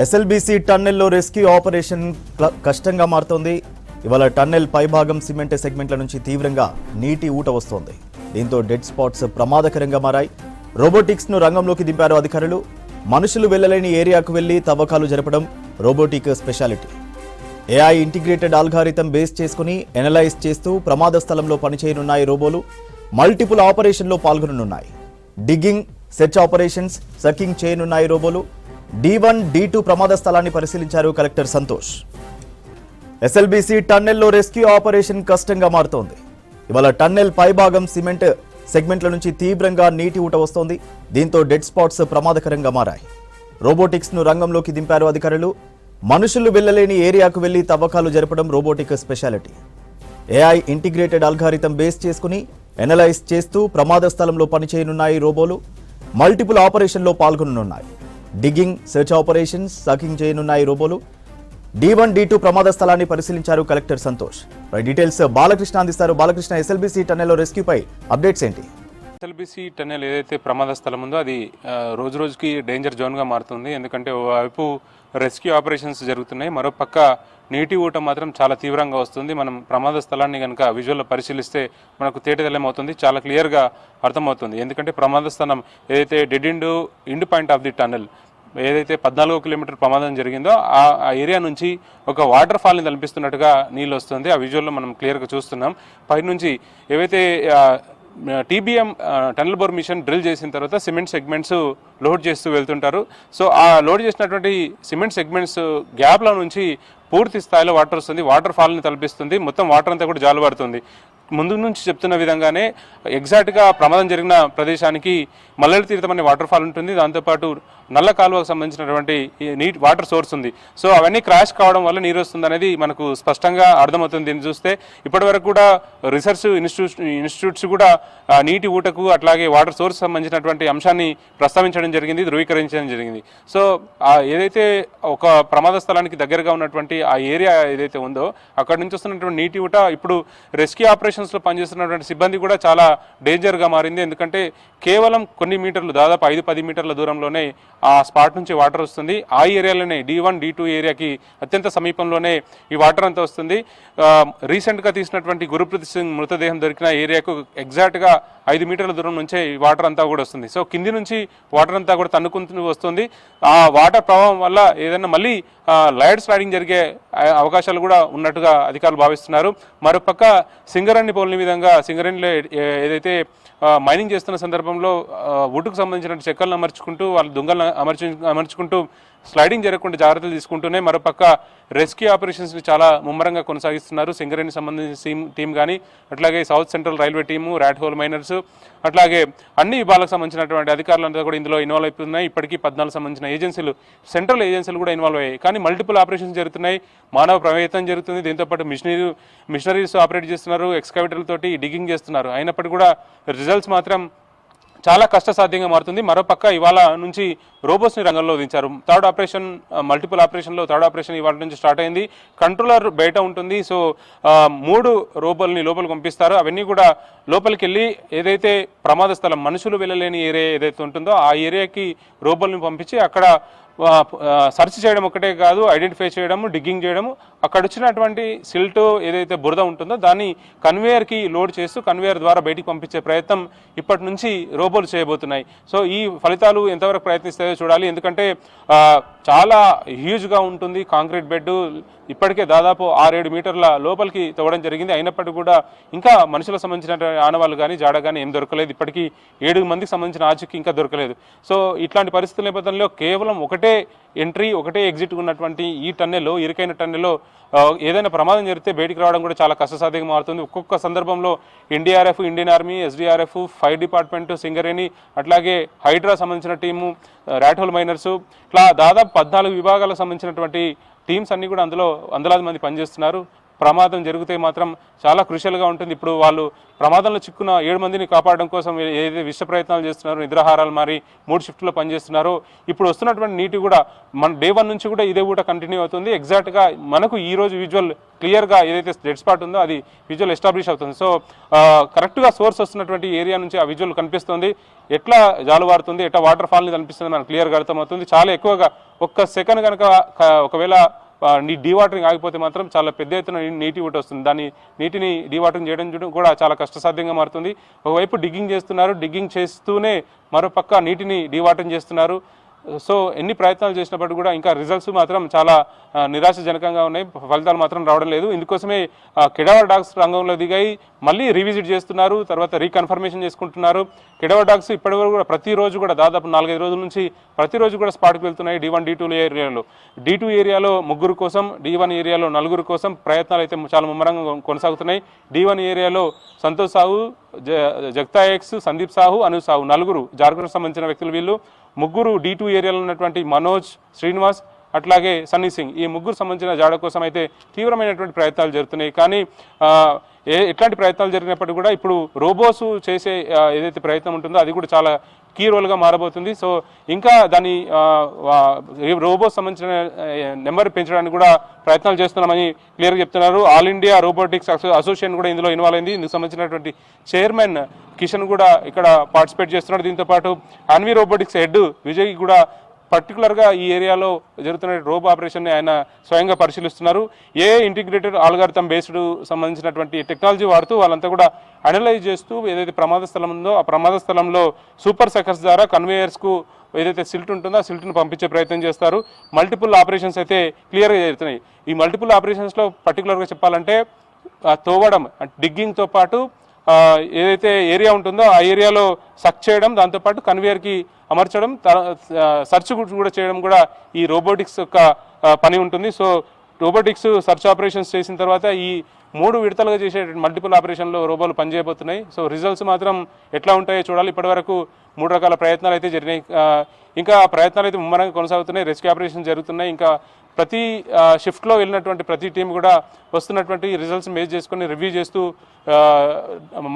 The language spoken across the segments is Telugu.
ఎస్ఎల్బీసీ టన్నెల్లో రెస్క్యూ ఆపరేషన్ కష్టంగా మారుతోంది. ఇవాళ టన్నెల్ పైభాగం సిమెంట్ సెగ్మెంట్ల నుంచి తీవ్రంగా నీటి ఊట వస్తోంది. దీంతో డెడ్ స్పాట్స్ ప్రమాదకరంగా మారాయి. రోబోటిక్స్ ను రంగంలోకి దింపారు అధికారులు. మనుషులు వెళ్లలేని ఏరియాకు వెళ్లి తవ్వకాలు జరపడం robotic speciality. AI integrated algorithm base చేసుకుని ఎనలైజ్ చేస్తూ ప్రమాద స్థలంలో పనిచేయనున్నాయి రోబోలు. మల్టిపుల్ ఆపరేషన్లో పాల్గొననున్నాయి. డిగ్గింగ్, సెర్చ్ ఆపరేషన్స్, సర్కింగ్ చేయనున్నాయి రోబోలు. D1, D2 ప్రమాద స్థలాన్ని పరిశీలించారు కలెక్టర్ సంతోష్. ఎస్ఎల్బీసీ టన్నెల్లో రెస్క్యూ ఆపరేషన్ కష్టంగా మారుతోంది. ఇవాళ టన్నెల్ పైభాగం సిమెంట్ సెగ్మెంట్ల నుంచి తీవ్రంగా నీటి ఊట వస్తోంది. దీంతో డెడ్ స్పాట్స్ ప్రమాదకరంగా మారాయి. రోబోటిక్స్ ను రంగంలోకి దింపారు అధికారులు. మనుషులు వెళ్లలేని ఏరియాకు వెళ్లి తవ్వకాలు జరపడం robotic speciality. AI integrated algorithm base చేసుకుని ఎనలైజ్ చేస్తూ ప్రమాద స్థలంలో పనిచేయనున్నాయి రోబోలు. మల్టిపుల్ ఆపరేషన్లో పాల్గొననున్నాయి. డిగ్గింగ్, సెర్చ్ ఆపరేషన్స్, సర్కింగ్ చేయనున్నాయి రోబోలు. D1, D2 ప్రమాద స్థలాన్ని పరిశీలించారు కలెక్టర్ సంతోష్. డీటెయిల్స్ బాలకృష్ణ అందిస్తారు. బాలకృష్ణ, ఎస్ఎల్బీసీ టన్నెల్లో రెస్క్యూపై అప్డేట్స్ ఏంటి? ఎస్ఎల్బీసీ టన్నెల్ ఏదైతే ప్రమాద స్థలం ఉందో అది రోజు రోజుకి డేంజర్ జోన్గా మారుతుంది. ఎందుకంటే ఓవైపు రెస్క్యూ ఆపరేషన్స్ జరుగుతున్నాయి, మరోపక్క నీటి ఊట మాత్రం చాలా తీవ్రంగా వస్తుంది. మనం ప్రమాద స్థలాన్ని కనుక విజువల్లో పరిశీలిస్తే మనకు తేటతెల్లమవుతుంది, చాలా క్లియర్గా అర్థమవుతుంది. ఎందుకంటే ప్రమాద స్థలం ఏదైతే dead end point of the tunnel ఏదైతే 14 కిలోమీటర్ ప్రమాదం జరిగిందో ఆ ఏరియా నుంచి ఒక వాటర్ ఫాల్ని తలపిస్తున్నట్టుగా నీళ్ళు వస్తుంది. ఆ విజువల్లో మనం క్లియర్గా చూస్తున్నాం. పైనుంచి ఏవైతే TBM tunnel bore machine drill చేసిన తర్వాత సిమెంట్ సెగ్మెంట్స్ లోడ్ చేస్తూ వెళ్తుంటారు. సో ఆ లోడ్ చేసినటువంటి సిమెంట్ సెగ్మెంట్స్ గ్యాప్లో నుంచి పూర్తి స్థాయిలో వాటర్ వస్తుంది, వాటర్ ఫాల్ని తలపిస్తుంది. మొత్తం వాటర్ అంతా కూడా జాలువారుతుంది. ముందు నుంచి చెప్తున్న విధంగానే ఎగ్జాక్ట్గా ప్రమాదం జరిగిన ప్రదేశానికి మల్లెల తీర్థం అనే వాటర్ ఫాల్ ఉంటుంది. దాంతోపాటు నల్ల కాలువకు సంబంధించినటువంటి నీటి వాటర్ సోర్స్ ఉంది. సో అవన్నీ క్రాష్ కావడం వల్ల నీరు వస్తుంది అనేది మనకు స్పష్టంగా అర్థమవుతుంది. దీన్ని చూస్తే ఇప్పటివరకు కూడా రీసెర్చ్ ఇన్స్టిట్యూట్స్ కూడా నీటి ఊటకు అట్లాగే వాటర్ సోర్స్ సంబంధించినటువంటి అంశాన్ని ప్రస్తావించడం జరిగింది, ధృవీకరించడం జరిగింది. సో ఏదైతే ఒక ప్రమాద స్థలానికి దగ్గరగా ఉన్నటువంటి ఆ ఏరియా ఏదైతే ఉందో అక్కడ నుంచి వస్తున్నటువంటి నీటి ఊట ఇప్పుడు రెస్క్యూ ఆపరేషన్స్లో పనిచేస్తున్నటువంటి సిబ్బంది కూడా చాలా డేంజర్గా మారింది. ఎందుకంటే కేవలం కొన్ని మీటర్లు, దాదాపు 5-10 మీటర్ల దూరంలోనే ఆ స్పాట్ నుంచి వాటర్ వస్తుంది. ఆ ఏరియాలోనే D1, D2 ఏరియాకి అత్యంత సమీపంలోనే ఈ వాటర్ అంతా వస్తుంది. రీసెంట్గా తీసినటువంటి గురుప్రీత్ సింగ్ మృతదేహం దొరికిన ఏరియాకు ఎగ్జాక్ట్గా 5 మీటర్ల దూరం నుంచే ఈ వాటర్ అంతా కూడా వస్తుంది. సో కింది నుంచి వాటర్ అంతా కూడా తన్నుకుంటూ వస్తుంది. ఆ వాటర్ ప్రభావం వల్ల ఏదైనా మళ్ళీ ల్యాండ్ స్లైడింగ్ జరిగే అవకాశాలు కూడా ఉన్నట్టుగా అధికారులు భావిస్తున్నారు. మరోపక్క సింగరేణి పోలిన విధంగా సింగరేణిలో ఏదైతే మైనింగ్ చేస్తున్న సందర్భంలో వుడ్కు సంబంధించిన చెక్కలను అమర్చుకుంటూ వాళ్ళు దొంగలను అమర్చుకుంటూ స్లైడింగ్ జరగకుండా జాగ్రత్తలు తీసుకుంటూనే మరోపక్క రెస్క్యూ ఆపరేషన్స్ని చాలా ముమ్మరంగా కొనసాగిస్తున్నారు. సింగరేణి సంబంధించిన టీం కానీ, అట్లాగే south central railway team, rat hole miners, అట్లాగే అన్ని విభాగాలకు సంబంధించినటువంటి అధికారులంతా కూడా ఇందులో ఇన్వాల్వ్ అవుతున్నాయి. ఇప్పటికీ 14 సంబంధించిన ఏజెన్సీలు, సెంట్రల్ ఏజెన్సీలు కూడా ఇన్వాల్వ్ అయ్యాయి. కానీ మల్టిపుల్ ఆపరేషన్స్ జరుగుతున్నాయి, మానవ ప్రవేశం జరుగుతుంది. దీంతోపాటు మిషనరీస్ ఆపరేట్ చేస్తున్నారు, ఎక్స్కవేటర్లతోటి డిగ్గింగ్ చేస్తున్నారు. అయినప్పటికీ కూడా రిజల్ట్స్ మాత్రం చాలా కష్టసాధ్యంగా మారుతుంది. మరోపక్క ఇవాళ నుంచి రోబోట్స్ని రంగంలో దించారు. మల్టిపుల్ ఆపరేషన్లో థర్డ్ ఆపరేషన్ ఇవాళ నుంచి స్టార్ట్ అయింది. కంట్రోలర్ బయట ఉంటుంది. సో 3 రోబోల్ని లోపలికి పంపిస్తారు. అవన్నీ కూడా లోపలికి వెళ్ళి ఏదైతే ప్రమాద స్థలం, మనుషులు వెళ్ళలేని ఏరియా ఏదైతే ఉంటుందో ఆ ఏరియాకి రోబోల్ని పంపించి అక్కడ సెర్చ్ చేయడం ఒకటే కాదు, ఐడెంటిఫై చేయడము, డిగ్గింగ్ చేయడము, అక్కడ వచ్చినటువంటి సిల్ట్ ఏదైతే బురద ఉంటుందో దాన్ని కన్వేయర్కి లోడ్ చేస్తూ కన్వేయర్ ద్వారా బయటికి పంపించే ప్రయత్నం ఇప్పటి నుంచి రోబోలు చేయబోతున్నాయి. సో ఈ ఫలితాలు ఎంతవరకు ప్రయత్నిస్తాయో చూడాలి. ఎందుకంటే చాలా హ్యూజ్గా ఉంటుంది కాంక్రీట్ బెడ్. ఇప్పటికే దాదాపు 6-7 మీటర్ల లోపలికి తవ్వడం జరిగింది. అయినప్పటికీ కూడా ఇంకా మనుషులకు సంబంధించిన ఆనవాళ్ళు కానీ జాడ కానీ ఏం దొరకలేదు. ఇప్పటికీ 7 మందికి సంబంధించిన ఆచూకీ ఇంకా దొరకలేదు. సో ఇట్లాంటి పరిస్థితుల నేపథ్యంలో కేవలం ఒకటే ఎంట్రీ, ఒకటే ఎగ్జిట్ ఉన్నటువంటి ఈ టన్నెల్లో, ఇరుకైన టన్నెల్లో ఏదైనా ప్రమాదం జరిగితే బయటికి రావడం కూడా చాలా కష్టసాధ్యంగా మారుతుంది. ఒక్కొక్క సందర్భంలో NDRF, Indian army, SDRF, fire department, Singareni, అట్లాగే హైడ్రా సంబంధించిన టీము, ర్యాట్ హోల్ మైనర్సు, ఇట్లా దాదాపు 14 విభాగాలకు సంబంధించినటువంటి టీమ్స్ అన్నీ కూడా అందులో వందలాది మంది పనిచేస్తున్నారు. ప్రమాదం జరిగితే మాత్రం చాలా క్రూషియల్గా ఉంటుంది. ఇప్పుడు వాళ్ళు ప్రమాదంలో చిక్కున్న 7 మందిని కాపాడడం కోసం ఏదైతే విశ్వ ప్రయత్నాలు చేస్తున్నారో, నిద్రాహారాలు మారి 3 షిఫ్ట్లో పనిచేస్తున్నారో, ఇప్పుడు వస్తున్నటువంటి నీటి కూడా మన డే 1 నుంచి కూడా ఇదే ఊట కంటిన్యూ అవుతుంది. ఎగ్జాక్ట్గా మనకు ఈ రోజు విజువల్ క్లియర్గా ఏదైతే డెడ్ స్పాట్ ఉందో అది విజువల్ ఎస్టాబ్లిష్ అవుతుంది. సో కరెక్ట్గా సోర్స్ వస్తున్నటువంటి ఏరియా నుంచి ఆ విజువల్ కనిపిస్తుంది. ఎట్లా జాలువారుతుంది, ఎట్లా వాటర్ ఫాల్ని కనిపిస్తుంది మనకు క్లియర్గా అర్థమవుతుంది. చాలా ఎక్కువగా ఒక్క సెకండ్ కనుక ఒకవేళ డీవాటరింగ్ ఆగిపోతే మాత్రం చాలా పెద్ద ఎత్తున నీటి ఊట వస్తుంది. దాన్ని నీటిని డీవాటరింగ్ చేయడం కూడా చాలా కష్టసాధ్యంగా మారుతుంది. ఒకవైపు డిగ్గింగ్ చేస్తున్నారు, డిగ్గింగ్ చేస్తూనే మరోపక్క నీటిని డీవాటరింగ్ చేస్తున్నారు. సో ఎన్ని ప్రయత్నాలు చేసినప్పటికీ కూడా ఇంకా రిజల్ట్స్ మాత్రం చాలా నిరాశజనకంగా ఉన్నాయి. ఫలితాలు మాత్రం రావడం లేదు. ఇందుకోసమే కెడవర్ డాగ్స్ రంగంలో దిగాయి, మళ్ళీ రీవిజిట్ చేస్తున్నారు, తర్వాత రీకన్ఫర్మేషన్ చేసుకుంటున్నారు. కెడవర్ డాగ్స్ ఇప్పటివరకు కూడా ప్రతిరోజు కూడా దాదాపు 4-5 రోజుల నుంచి ప్రతిరోజు కూడా స్పాట్కి వెళ్తున్నాయి. D1, D2 ఏరియాలో. D2 ఏరియాలో 3 కోసం, D1 ఏరియాలో 4 కోసం ప్రయత్నాలు అయితే చాలా ముమ్మరంగా కొనసాగుతున్నాయి. D1 ఏరియాలో సంతోష్ సాహు, జగతా ఎక్స్, సందీప్ సాహు, అను సాహు 4 జార్ఖండ్కు సంబంధించిన వ్యక్తులు. వీళ్ళు 3 D2 ఏరియాలో ఉన్నటువంటి మనోజ్, శ్రీనివాస్ అట్లాగే సన్నీ సింగ్, ఈ 3 సంబంధించిన జాడ కోసం అయితే తీవ్రమైనటువంటి ప్రయత్నాలు జరుగుతున్నాయి. కానీ ఎట్లాంటి ప్రయత్నాలు జరిగినప్పటికీ కూడా ఇప్పుడు రోబోస్ చేసే ఏదైతే ప్రయత్నం ఉంటుందో అది కూడా చాలా కీ రోల్గా మారబోతుంది. సో ఇంకా దాని రోబోస్ సంబంధించిన నెంబర్ పెంచడానికి కూడా ప్రయత్నాలు చేస్తున్నామని క్లియర్గా చెప్తున్నారు. ఆల్ ఇండియా రోబోటిక్స్ అసోసియేషన్ కూడా ఇందులో ఇన్వాల్వ్ అయింది. ఇందుకు సంబంధించినటువంటి చైర్మన్ కిషన్ కూడా ఇక్కడ పార్టిసిపేట్ చేస్తున్నాడు. దీంతోపాటు అన్వి రోబోటిక్స్ హెడ్ విజయ్ కూడా పర్టికులర్గా ఈ ఏరియాలో జరుగుతున్న రోబో ఆపరేషన్ని ఆయన స్వయంగా పరిశీలిస్తున్నారు. ఇంటిగ్రేటెడ్ ఆల్గారిథం బేస్డ్ సంబంధించినటువంటి టెక్నాలజీ వాడుతూ వాళ్ళంతా కూడా అనలైజ్ చేస్తూ ఏదైతే ప్రమాద స్థలం ఉందో ఆ ప్రమాద స్థలంలో సూపర్ సెకర్స్ ద్వారా కన్వేయర్స్కు ఏదైతే సిల్ట్ ఉంటుందో ఆ సిల్ట్ను పంపించే ప్రయత్నం చేస్తారు. మల్టిపుల్ ఆపరేషన్స్ అయితే క్లియర్గా జరుగుతున్నాయి. ఈ మల్టిపుల్ ఆపరేషన్స్లో పర్టికులర్గా చెప్పాలంటే తోవడం, డిగ్గింగ్తో పాటు ఏదైతే ఏరియా ఉంటుందో ఆ ఏరియాలో సక్ చేయడం, దాంతోపాటు కన్వేయర్కి అమర్చడం, సర్చ్ కూడా చేయడం కూడా ఈ రోబోటిక్స్ యొక్క పని ఉంటుంది. సో రోబోటిక్స్ సర్చ్ ఆపరేషన్స్ చేసిన తర్వాత ఈ 3 విడతలుగా చేసే మల్టిపుల్ ఆపరేషన్లో రోబోలు పనిచేయబోతున్నాయి. సో రిజల్ట్స్ మాత్రం ఎట్లా ఉంటాయో చూడాలి. ఇప్పటివరకు 3 రకాల ప్రయత్నాలు అయితే జరిగినాయి. ఇంకా ప్రయత్నాలు అయితే ముమ్మరంగా కొనసాగుతున్నాయి. రెస్క్యూ ఆపరేషన్స్ జరుగుతున్నాయి. ఇంకా ప్రతి షిఫ్ట్లో వెళ్ళినటువంటి ప్రతి టీం కూడా వస్తున్నటువంటి రిజల్ట్స్ బేస్ చేసుకుని రివ్యూ చేస్తూ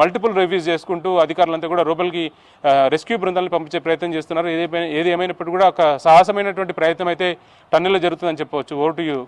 మల్టిపుల్ రివ్యూస్ చేసుకుంటూ అధికారులంతా కూడా రోబోల్కి రెస్క్యూ బృందాలను పంపించే ప్రయత్నం చేస్తున్నారు. ఏది ఏమైనప్పటికీ కూడా ఒక సాహసమైనటువంటి ప్రయత్నం అయితే టన్నెల్లో జరుగుతుందని చెప్పవచ్చు. Over to you.